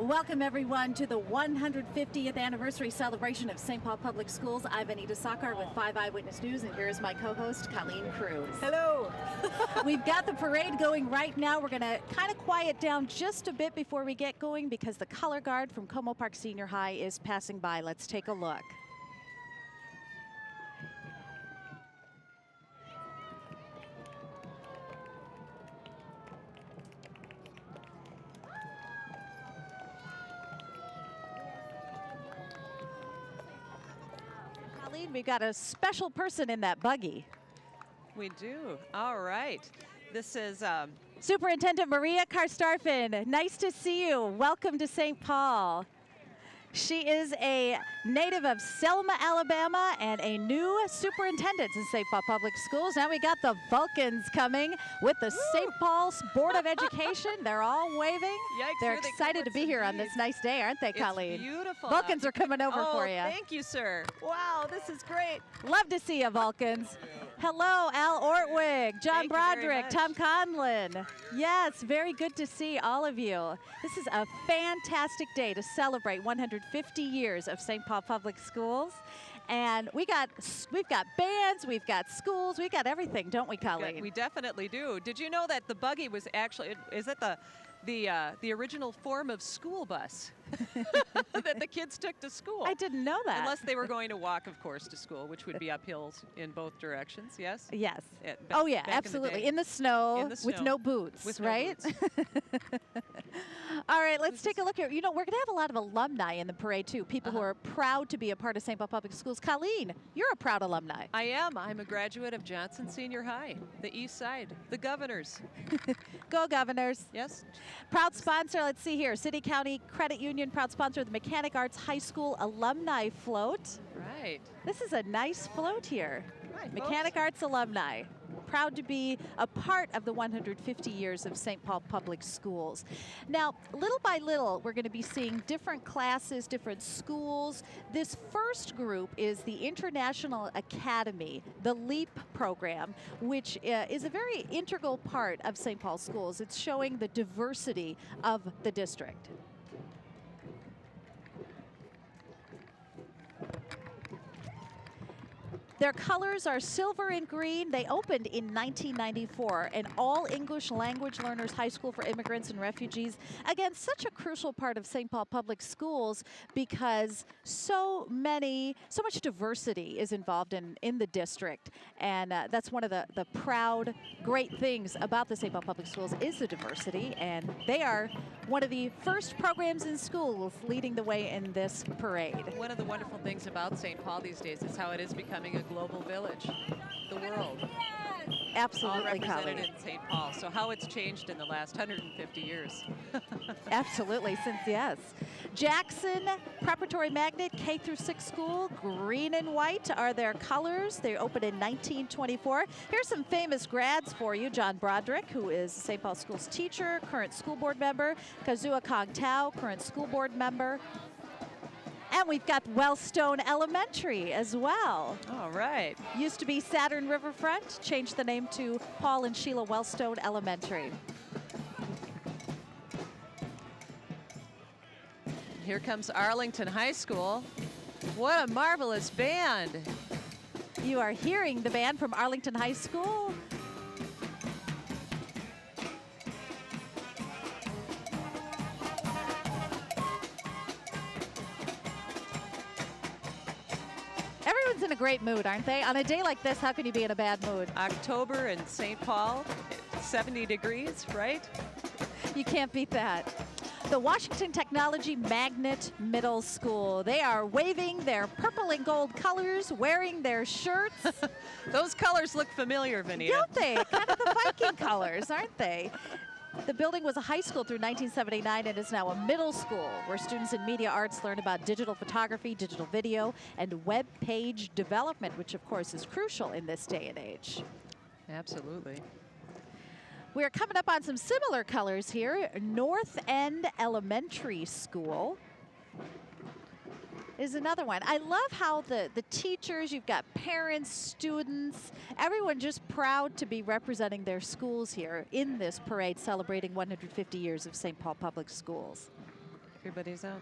Welcome everyone to the 150th anniversary celebration of St. Paul Public Schools. I'm Vineeta Sawkar with 5 Eyewitness News, and here is my co-host, Colleen Cruz. Hello. We've got the parade going right now. We're going to kind of quiet down just a bit before we get going because the color guard from Como Park Senior High is passing by. Let's take a look. We've got a special person in that buggy. We do. All right. This is Superintendent Maria Karstarfin. Nice to see you. Welcome to St. Paul. She is a native of Selma, Alabama, and a new superintendent in St. Paul Public Schools. Now we got the Vulcans coming with the St. Paul's Board of Education. They're all waving. Yikes, They're excited to be here on this nice day, aren't they, Colleen? It's beautiful. Vulcans are coming over for you. Thank you, sir. Wow, this is great. Love to see you, Vulcans. Hello, Al Ortwig, John Broderick, Tom Conlon. Yes, very good to see all of you. This is a fantastic day to celebrate 150 years of St. Paul Public Schools. And we've got bands, we've got schools, we've got everything, don't we, Colleen? We definitely do. Did you know that the buggy was actually, is it the original form of school bus that the kids took to school? I didn't know that. Unless they were going to walk, of course, to school, which would be up hills in both directions, yes? Yes. Oh, yeah, absolutely. In the snow, with no boots, with right? No boots. All right, let's take a look here. You know, we're going to have a lot of alumni in the parade, too, people who are proud to be a part of St. Paul Public Schools. Colleen, you're a proud alumni. I am. I'm a graduate of Johnson Senior High, the East Side, the Governors. Go Governors. Yes. Proud sponsor, let's see here, City County Credit Union, proud sponsor of the Mechanic Arts High School Alumni Float. Right. This is a nice float here. Right, Mechanic Arts alumni. Proud to be a part of the 150 years of St. Paul Public Schools. Now, little by little, we're going to be seeing different classes, different schools. This first group is the International Academy, the LEAP program, which is a very integral part of St. Paul Schools. It's showing the diversity of the district. Their colors are silver and green. They opened in 1994, an all-English language learners high school for immigrants and refugees. Again, such a crucial part of St. Paul Public Schools because so much diversity is involved in the district. And that's one of the proud, great things about the St. Paul Public Schools is the diversity. And they are one of the first programs in schools leading the way in this parade. One of the wonderful things about St. Paul these days is how it is becoming a global village, the world. Absolutely, all represented Colleen. in St. Paul. So how it's changed in the last 150 years. Absolutely, yes. Jackson Preparatory Magnet K through 6 school, green and white are their colors. They opened in 1924. Here's some famous grads for you. John Broderick, who is St. Paul Schools teacher, current school board member. Kazua Kong Tao, current school board member. And we've got Wellstone Elementary as well. All right. Used to be Saturn Riverfront, changed the name to Paul and Sheila Wellstone Elementary. Here comes Arlington High School. What a marvelous band. You are hearing the band from Arlington High School. Everyone's in a great mood, aren't they? On a day like this, how can you be in a bad mood? October in St. Paul, 70 degrees, right? You can't beat that. The Washington Technology Magnet Middle School. They are waving their purple and gold colors, wearing their shirts. Those colors look familiar, Vineeta. Don't they? Kind of the Viking colors, aren't they? The building was a high school through 1979 and is now a middle school where students in media arts learn about digital photography, digital video, and web page development, which of course is crucial in this day and age. Absolutely. We're coming up on some similar colors here. North End Elementary School is another one. I love how the teachers, you've got parents, students, everyone just proud to be representing their schools here in this parade celebrating 150 years of St. Paul Public Schools. Everybody's out.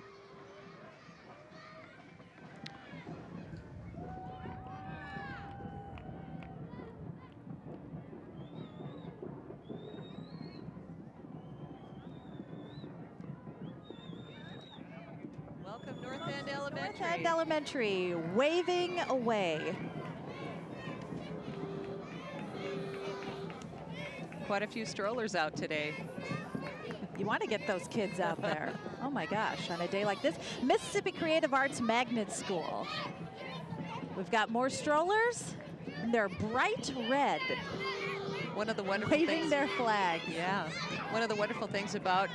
Welcome, North End Elementary. North End Elementary, waving away. Quite a few strollers out today. You want to get those kids out there. Oh my gosh, on a day like this. Mississippi Creative Arts Magnet School. We've got more strollers, and they're bright red. One of the wonderful Waving things, their flags. yeah, one of the wonderful things about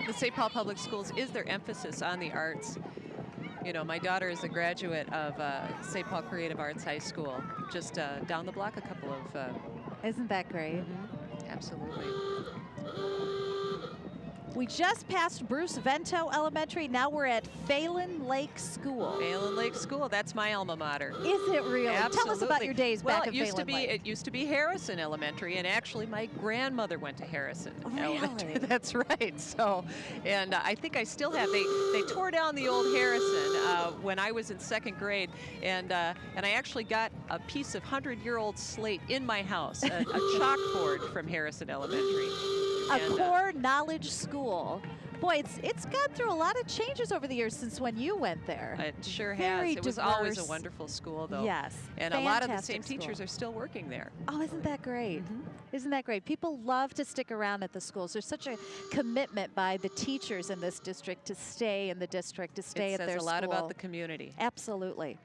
the St. Paul Public Schools is their emphasis on the arts. You know, my daughter is a graduate of St. Paul Creative Arts High School, just down the block a couple of... Isn't that great? Absolutely. We just passed Bruce Vento Elementary. Now we're at Phelan Lake School. Phelan Lake School, that's my alma mater. Is it really? Absolutely. Tell us about your days back at Phelan Lake. It used to be Harrison Elementary, and actually my grandmother went to Harrison Elementary. Really? That's right. So, and I think I still have. They tore down the old Harrison when I was in second grade, and I actually got a piece of 100-year-old slate in my house, a chalkboard from Harrison Elementary. A core knowledge school. Boy, it's gone through a lot of changes over the years since when you went there. It sure Very has. It was always a diverse. wonderful school, though. Yes. And a lot of the Fantastic same teachers school. are still working there. Oh, isn't that great? Isn't that great? People love to stick around at the schools. There's such a commitment by the teachers in this district to stay in the district, to stay at It their says a school. lot about the community. Absolutely.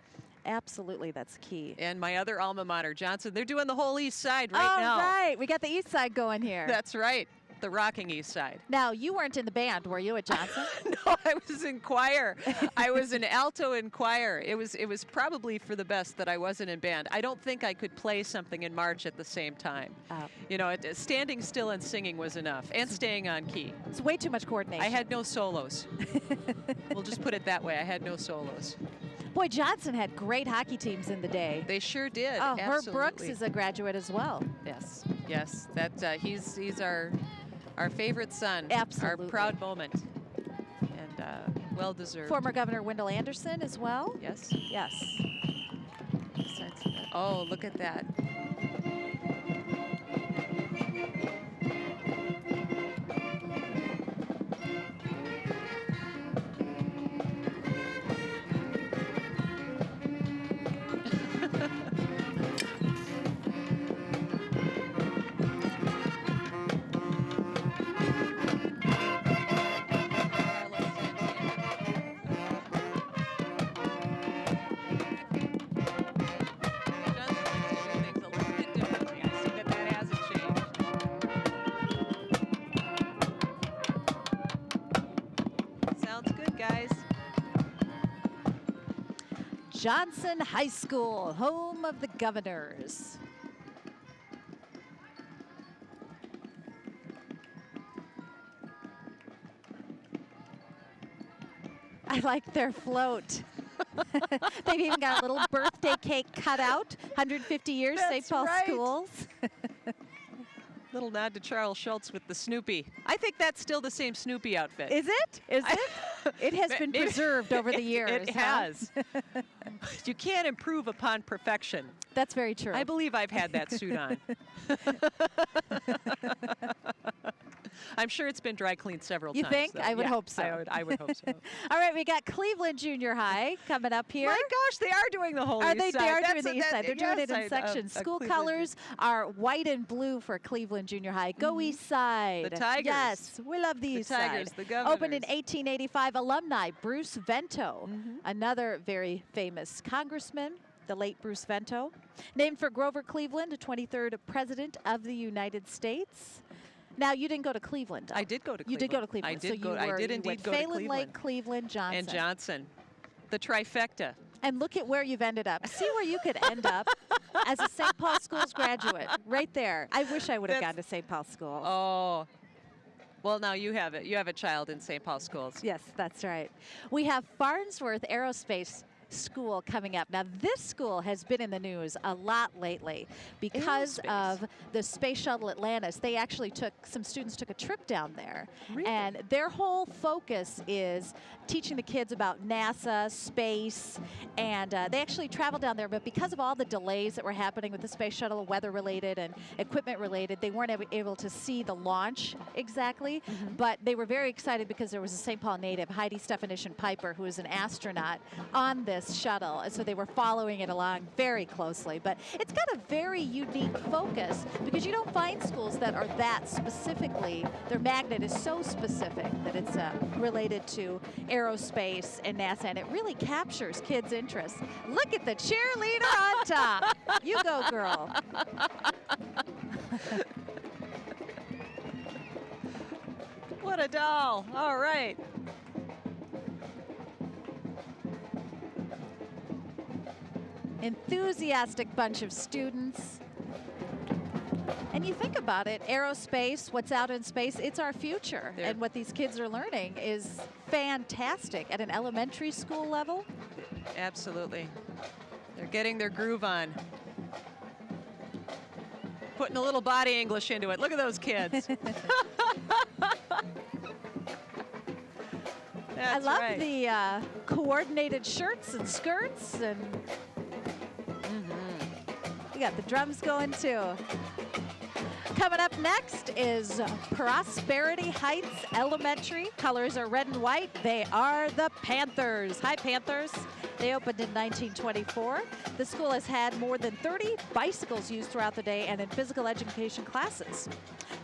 Absolutely, that's key. And my other alma mater, Johnson, they're doing the whole east side right All now. right, we got the east side going here. That's right, the rocking east side. Now, you weren't in the band, were you, at Johnson? No, I was in choir. I was an alto in choir. It was probably for the best that I wasn't in band. I don't think I could play something in March at the same time. You know, standing still and singing was enough, and staying on key. It's way too much coordination. I had no solos. We'll just put it that way. I had no solos. Boy, Johnson had great hockey teams in the day. They sure did. Oh, Herb absolutely. Brooks is a graduate as well. Yes, yes. That he's our favorite son. Absolutely. Our proud moment, and well deserved. Former Governor Wendell Anderson as well. Yes. Yes. Oh, look at that. Johnson High School, home of the Governors. I like their float. They've even got a little birthday cake cut out. 150 years, St. Paul right. Schools. Little nod to Charles Schultz with the Snoopy. I think that's still the same Snoopy outfit. Is it? Is it? It has been preserved over the years. It has. You can't improve upon perfection. That's very true. I believe I've had that suit on. I'm sure it's been dry cleaned several times. You think? Though. I would Yeah, hope so. I would hope so. All right, we got Cleveland Junior High coming up here. My gosh, they are doing the whole Are east they? side. They are That's doing the east side. They're doing it in sections. School Cleveland colors are white and blue for Cleveland Junior High. Go east side. The Tigers. Yes, we love the east Tigers, side. the Governors. Opened in 1885. Alumni Bruce Vento, another very famous congressman. The late Bruce Vento. Named for Grover Cleveland, the 23rd President of the United States. Now, you didn't go to Cleveland. I did go to Cleveland. You did go to Cleveland. I did go. I did indeed go to Phelan Cleveland. Lake, Cleveland, Johnson. And Johnson, the trifecta. And look at where you've ended up. See where you could end up as a St. Paul Schools graduate. Right there. I wish I would have gone to St. Paul Schools. Oh. Well, now you have it. You have a child in St. Paul Schools. Yes, that's right. We have Farnsworth Aerospace school coming up. Now, this school has been in the news a lot lately because of the Space Shuttle Atlantis. They actually some students took a trip down there. Really? And their whole focus is teaching the kids about NASA, space, and they actually traveled down there, but because of all the delays that were happening with the Space Shuttle, weather-related and equipment-related, they weren't able to see the launch exactly, but they were very excited because there was a St. Paul native, Heidi Stephanician Piper, who is an astronaut on this shuttle, and so they were following it along very closely. But it's got a very unique focus because you don't find schools that are that specifically, their magnet is so specific that it's related to aerospace and NASA, and it really captures kids' interest. Look at the cheerleader on top. You go, girl. What a doll. All right. Enthusiastic bunch of students. And you think about it, aerospace, what's out in space, it's our future. And what these kids are learning is fantastic at an elementary school level. Absolutely. They're getting their groove on. Putting a little body English into it. Look at those kids. I love the coordinated shirts and skirts, and we got the drums going too. Coming up next is Prosperity Heights Elementary. Colors are red and white. They are the Panthers. Hi, Panthers. They opened in 1924. The school has had more than 30 bicycles used throughout the day and in physical education classes.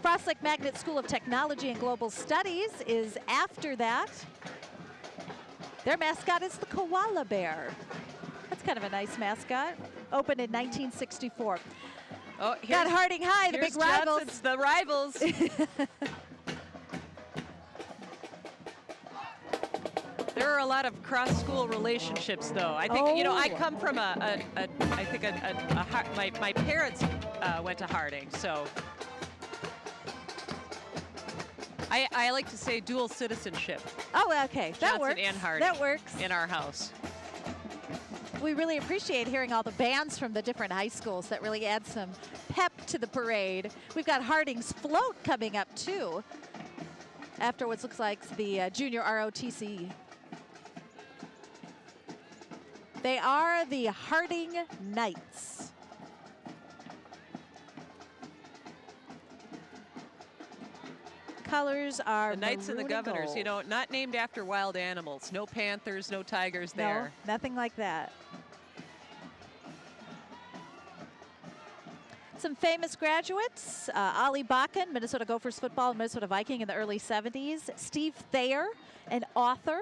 Frost Lake Magnet School of Technology and Global Studies is after that. Their mascot is the koala bear. That's kind of a nice mascot. Opened in 1964. Oh, got Harding High, the big rivals. It's the rivals. There are a lot of cross-school relationships, though. I think, you know, I come from my parents went to Harding, so I like to say dual citizenship. Oh, okay, that Johnson works. and Harding. That works. In our house. We really appreciate hearing all the bands from the different high schools. That really adds some pep to the parade. We've got Harding's float coming up, too, after what looks like the junior ROTC. They are the Harding Knights. Colors are the Knights and the maroon Governors, gold. you know, not named after wild animals. No panthers, no tigers there. No, nothing like that. Some famous graduates, Ollie Bakken, Minnesota Gophers football and Minnesota Viking in the early 70s. Steve Thayer, an author.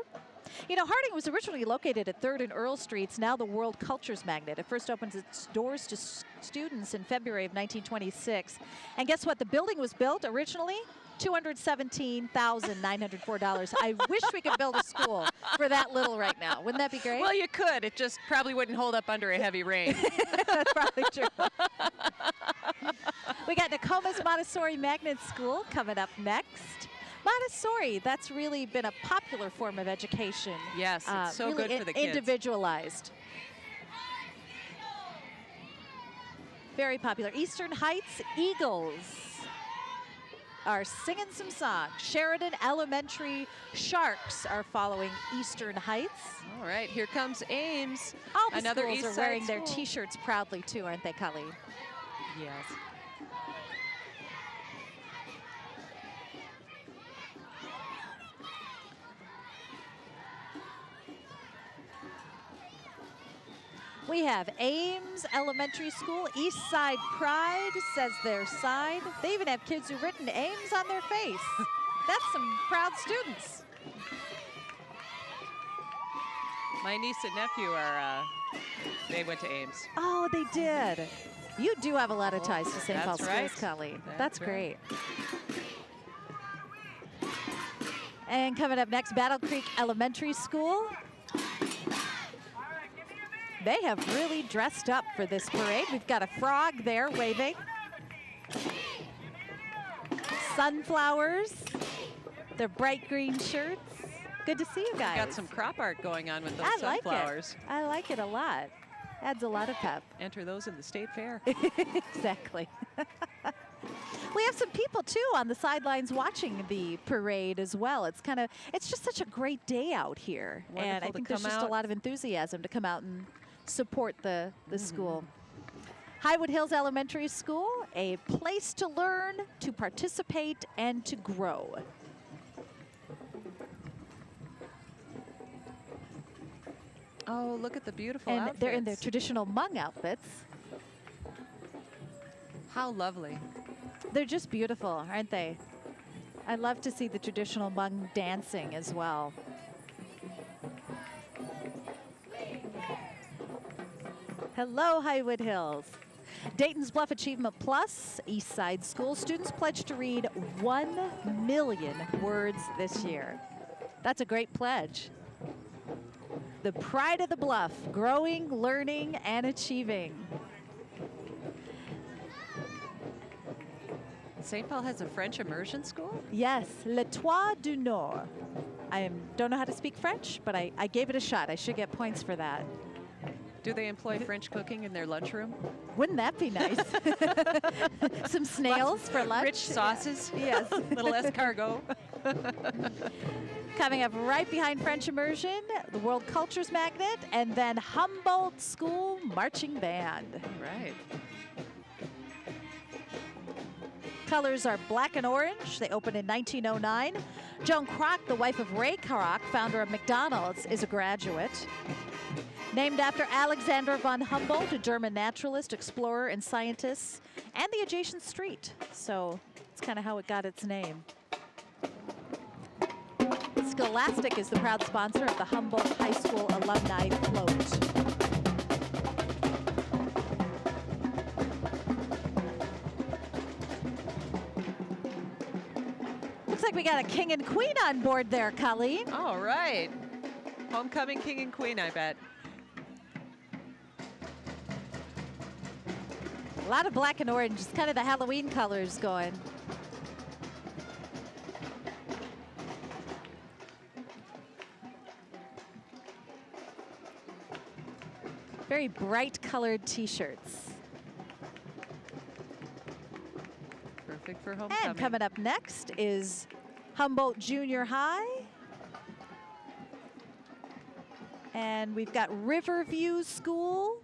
You know, Harding was originally located at 3rd and Earl Streets, now the World Cultures Magnet. It first opens its doors to students in February of 1926. And guess what? The building was built originally $217,904. I wish we could build a school for that little right now. Wouldn't that be great? Well, you could. It just probably wouldn't hold up under a heavy rain. That's probably true. We got Nokomis Montessori Magnet School coming up next. Montessori, that's really been a popular form of education. Yes, it's so really good for the kids. Individualized. Very popular. Eastern Heights Eagles are singing some songs. Sheridan Elementary Sharks are following Eastern Heights. All right, here comes Ames. All the Another schools East are Side wearing their school. T-shirts proudly too, aren't they, Colleen? Yes. We have Ames Elementary School, East Side Pride says their side. They even have kids who've written Ames on their face. That's some proud students. My niece and nephew are, they went to Ames. Oh, they did. You do have a lot of ties to St. Paul That's right. schools, Colleen. That's great. And coming up next, Battle Creek Elementary School. They have really dressed up for this parade. We've got a frog there waving. Sunflowers, their bright green shirts. Good to see you guys. Got some crop art going on with those I like sunflowers. it. I like it a lot. Adds a lot of pep. Enter those in the state fair. Exactly. We have some people too on the sidelines watching the parade as well. It's just such a great day out here. Wonderful and I think there's just a lot of enthusiasm to come out and support the school. Highwood Hills Elementary School, a place to learn, to participate, and to grow. Oh, look at the beautiful And outfits. they're in their traditional Hmong outfits. How lovely. They're just beautiful, aren't they? I love to see the traditional Hmong dancing as well. Hello, Highwood Hills. Dayton's Bluff Achievement Plus, East Side School students pledge to read 1 million words this year. That's a great pledge. The pride of the Bluff, growing, learning, and achieving. St. Paul has a French immersion school? Yes, Le Toit du Nord. I don't know how to speak French, but I gave it a shot. I should get points for that. Do they employ French cooking in their lunchroom? Wouldn't that be nice? Some snails for lunch. Rich sauces? Yes. Little escargot. Coming up right behind French Immersion, the World Cultures Magnet, and then Humboldt School Marching Band. Right. Colors are black and orange. They opened in 1909. Joan Kroc, the wife of Ray Kroc, founder of McDonald's, is a graduate. Named after Alexander von Humboldt, a German naturalist, explorer, and scientist, and the adjacent street. So it's kind of how it got its name. Scholastic is the proud sponsor of the Humboldt High School Alumni Float. Looks like we got a king and queen on board there, Colleen. All right. Homecoming king and queen, I bet. A lot of black and orange. It's kind of the Halloween colors going. Very bright colored t-shirts. Perfect for homecoming. And coming up next is Humboldt Junior High. And we've got Riverview School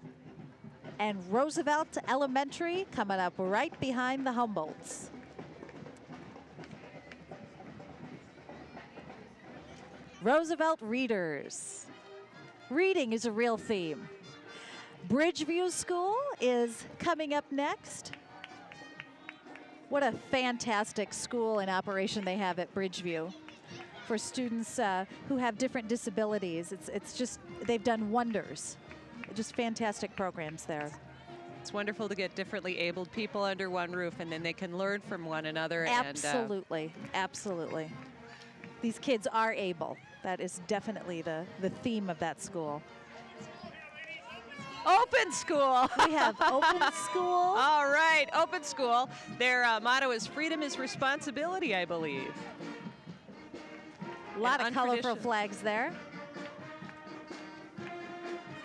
and Roosevelt Elementary coming up right behind the Humboldts. Roosevelt Readers. Reading is a real theme. Bridgeview School is coming up next. What a fantastic school and operation they have at Bridgeview for students who have different disabilities. It's just, they've done wonders. Just fantastic programs there. It's wonderful to get differently abled people under one roof, and then they can learn from one another. Absolutely, absolutely. These kids are able. That is definitely the theme of that school. Open school. We have open school. All right, open school. Their motto is freedom is responsibility, I believe. A lot of colorful flags there.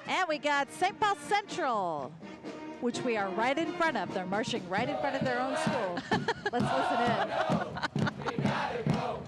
And we got St. Paul Central, which we are right in front of. They're marching right in front of their own school. Let's listen in. We gotta go.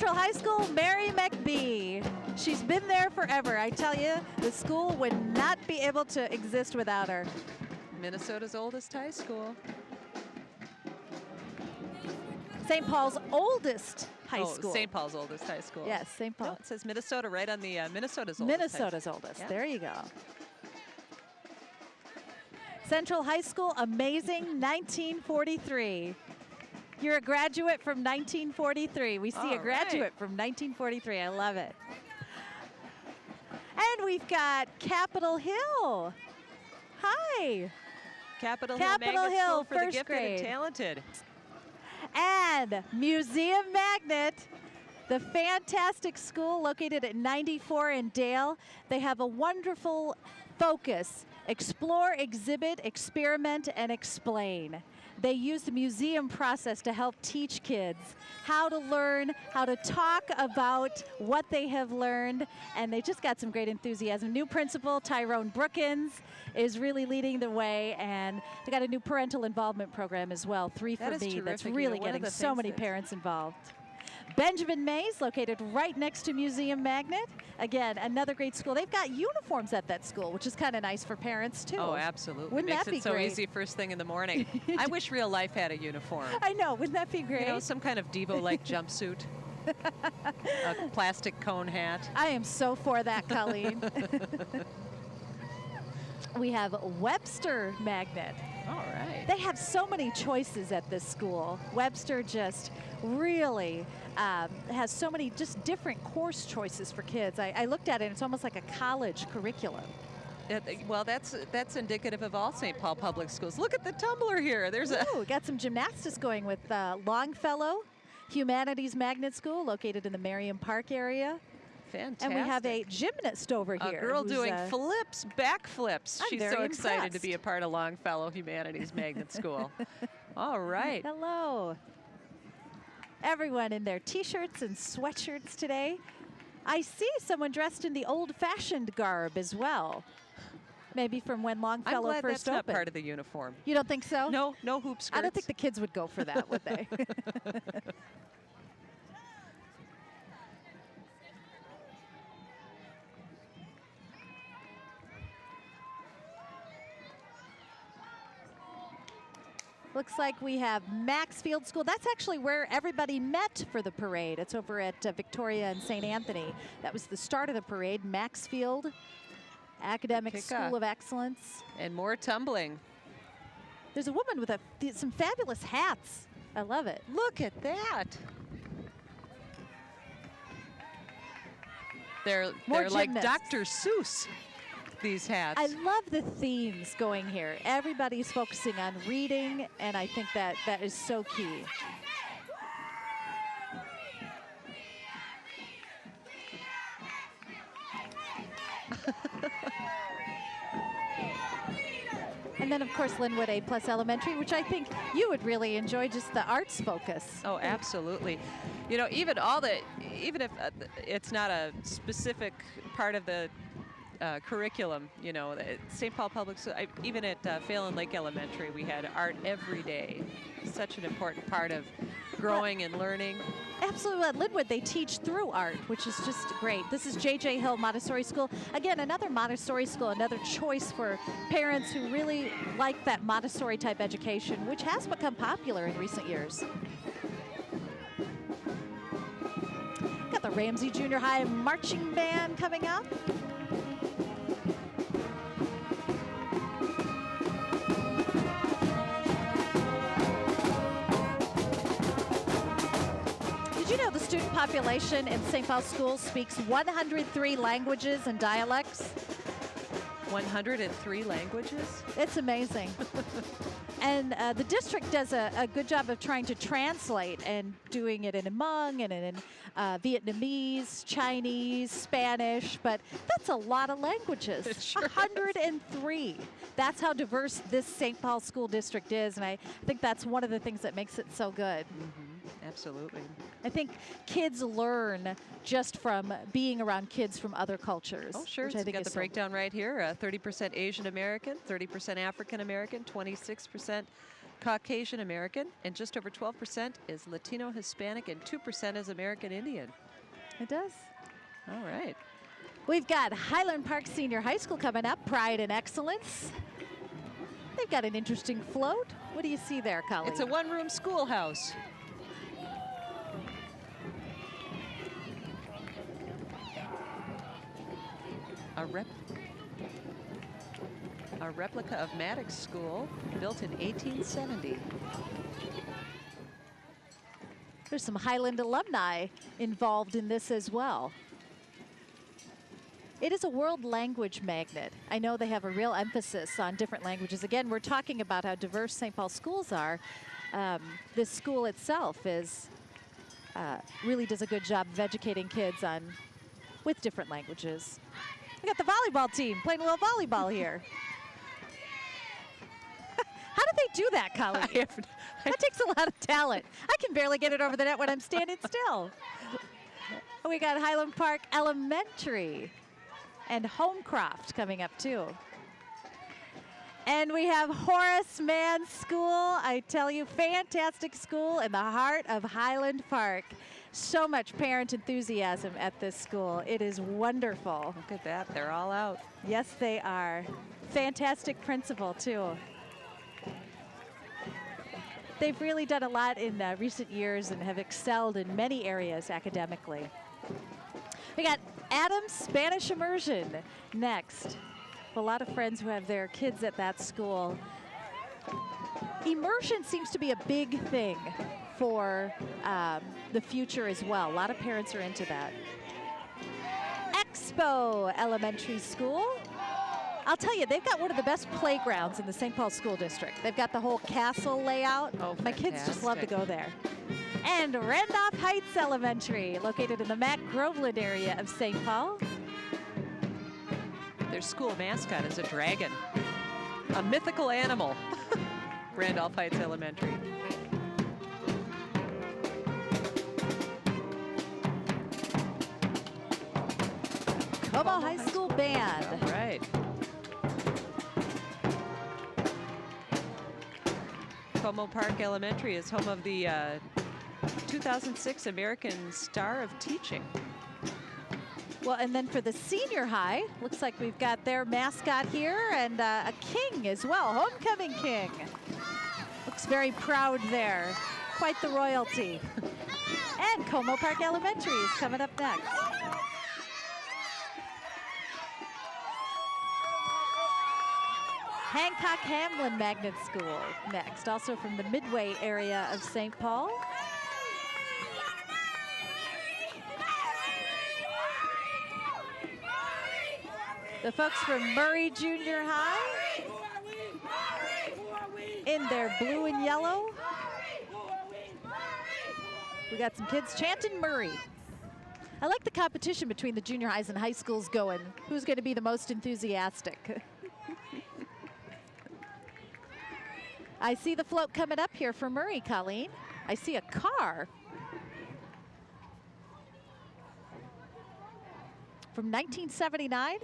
High School, Mary McBee. She's been there forever. I tell you, the school would not be able to exist without her. Minnesota's oldest high school. St. Paul's oldest high school. St. Paul's oldest high school. Yes, St. Paul. No, it says Minnesota right on the Minnesota's oldest. Minnesota's oldest. Yeah. There you go. Central High School, amazing 1943. You're a graduate from 1943. We see a graduate from 1943. I love it. And we've got Capitol Hill. Hi. Capitol Hill Hill for the first gifted grade. and talented. And Museum Magnet. The fantastic school located at 94 in Dale. They have a wonderful focus: explore, exhibit, experiment, and explain. They use the museum process to help teach kids how to learn, how to talk about what they have learned, and they just got some great enthusiasm. New principal, Tyrone Brookins, is really leading the way, and they got a new parental involvement program as well, 3 for Me, that's really getting so many parents involved. Benjamin Mays, located right next to Museum Magnet. Again, another great school. They've got uniforms at that school, which is kind of nice for parents, too. Oh, absolutely. Wouldn't Makes that be it so great? easy first thing in the morning. I wish real life had a uniform. I know. Wouldn't that be great? You know, some kind of Devo-like jumpsuit. A plastic cone hat. I am so for that, Colleen. We have Webster Magnet. All right. They have so many choices at this school. Webster just really has so many just different course choices for kids. I looked at it, and it's almost like a college curriculum. Well, that's indicative of all St. Paul public schools. Look at the tumbler here. There's Ooh, got some gymnastics going with Longfellow Humanities Magnet School, located in the Merriam Park area. fantastic. And we have a gymnast over here. A girl doing flips, backflips. I'm She's very so excited to impressed. be a part of Longfellow Humanities Magnet School. All right. Hello. Everyone in their t-shirts and sweatshirts today. I see someone dressed in the old-fashioned garb as well. Maybe from when I'm Longfellow glad first that's opened. not part of the uniform. You don't think so? No, no hoop skirts. I don't think the kids would go for that, would they? Looks like we have Maxfield School. That's actually where everybody met for the parade. It's over at Victoria and St. Anthony. That was the start of the parade. Maxfield Academic School of Excellence. And more tumbling. There's a woman with some fabulous hats. I love it. Look at that. They're like Dr. Seuss, these hats. I love the themes going here. Everybody's focusing on reading, and I think that is so key. And then, of course, Linwood A+ Elementary, which I think you would really enjoy, just the arts focus. Oh, absolutely. You know, even if it's not a specific part of the curriculum, you know, St. Paul Public School, even at Phelan Lake Elementary, we had art every day. Such an important part of growing and learning. Absolutely. At Linwood, they teach through art, which is just great. This is J.J. Hill Montessori School. Again, another Montessori school, another choice for parents who really like that Montessori type education, which has become popular in recent years. Got the Ramsey Junior High Marching Band coming up. The student population in St. Paul schools speaks 103 languages and dialects. 103 languages? It's amazing. And the district does a good job of trying to translate and doing it in Hmong and in Vietnamese, Chinese, Spanish, but that's a lot of languages. Sure 103. That's how diverse this St. Paul school district is, and I think that's one of the things that makes it so good. Mm-hmm. Absolutely. I think kids learn just from being around kids from other cultures. Oh, sure. So we've got the breakdown right here. 30% Asian American, 30% African American, 26% Caucasian American, and just over 12% is Latino Hispanic, and 2% is American Indian. It does. All right. We've got Highland Park Senior High School coming up, Pride and Excellence. They've got an interesting float. What do you see there, Colleen? It's a one-room schoolhouse. A replica of Maddox School, built in 1870. There's some Highland alumni involved in this as well. It is a world language magnet. I know they have a real emphasis on different languages. Again, we're talking about how diverse St. Paul schools are. This school itself is really does a good job of educating kids with different languages. We got the volleyball team playing a little volleyball here. How do they do that, Colleen? That takes a lot of talent. I can barely get it over the net when I'm standing still. We got Highland Park Elementary and Homecroft coming up too. And we have Horace Mann School. I tell you, fantastic school in the heart of Highland Park. So much parent enthusiasm at this school. It is wonderful. Look at that, they're all out. Yes, they are. Fantastic principal too. They've really done a lot in recent years and have excelled in many areas academically. We got Adams Spanish Immersion next. A lot of friends who have their kids at that school. Immersion seems to be a big thing for the future as well. A lot of parents are into that. Expo Elementary School. I'll tell you, they've got one of the best playgrounds in the St. Paul School District. They've got the whole castle layout. Oh, my kids just love to go there. And Randolph Heights Elementary, located in the Mac Groveland area of St. Paul. Their school mascot is a dragon, a mythical animal. Randolph Heights Elementary. Como High School Band. All right. Como Park Elementary is home of the 2006 American Star of Teaching. Well, and then for the senior high, looks like we've got their mascot here and a king as well, homecoming king. Looks very proud there, quite the royalty. And Como Park Elementary is coming up next. Hancock Hamlin Magnet School next, also from the Midway area of St. Paul. The folks from Murray Junior High in their blue and yellow. We got some kids chanting Murray. I like the competition between the junior highs and high schools going. Who's going to be the most enthusiastic? I see the float coming up here for Murray, Colleen. I see a car. From 1979?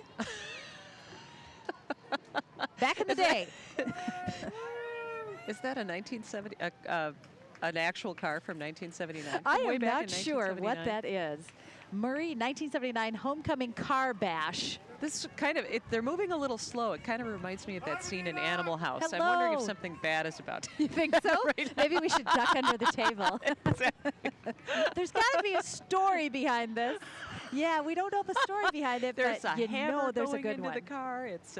Back in the day. Is that a 1970, an actual car from 1979? I am not sure what that is. Murray, 1979 Homecoming Car Bash. This kind of, they're moving a little slow. It kind of reminds me of that scene in Animal House. Hello. I'm wondering if something bad is about to You think so? right Maybe we should duck under the table. Exactly. There's got to be a story behind this. Yeah, we don't know the story behind it, There's but a you hammer know there's a going good into one. the car. It's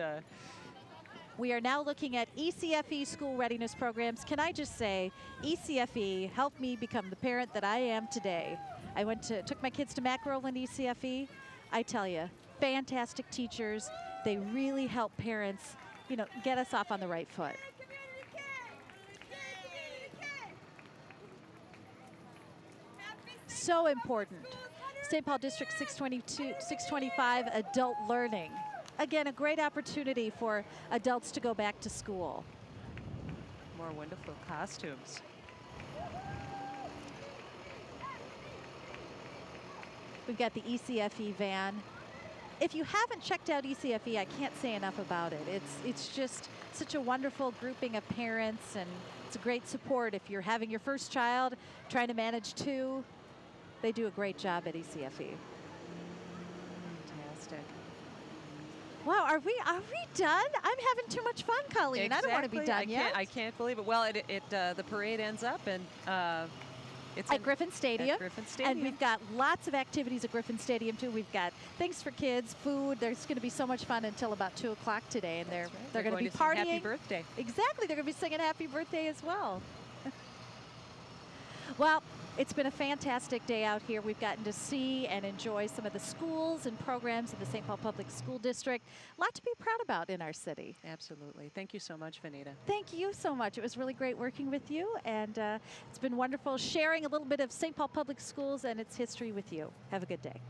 We are now looking at ECFE school readiness programs. Can I just say, ECFE helped me become the parent that I am today. I took my kids to Mac Groveland ECFE. I tell you, fantastic teachers. They really help parents, get us off on the right foot. So important. St. Paul District 625 adult learning. Again, a great opportunity for adults to go back to school. more wonderful costumes. We've got the ECFE van. If you haven't checked out ECFE, I can't say enough about it. It's just such a wonderful grouping of parents, and it's a great support if you're having your first child, trying to manage two. They do a great job at ECFE. Fantastic. Wow, are we done? I'm having too much fun, Colleen. Exactly. I don't want to be done yet. I can't believe it. Well, the parade ends up, and it's at Griffin Stadium. At Griffin Stadium. And we've got lots of activities at Griffin Stadium too. We've got things for kids, food. There's going to be so much fun until about 2 o'clock today, and they're going to be partying. Sing happy birthday. Exactly, they're going to be singing happy birthday as well. Well, It's been a fantastic day out here. We've gotten to see and enjoy some of the schools and programs in the St. Paul Public School District. A lot to be proud about in our city. Absolutely. Thank you so much, Vineeta. Thank you so much. It was really great working with you, and it's been wonderful sharing a little bit of St. Paul Public Schools and its history with you. Have a good day.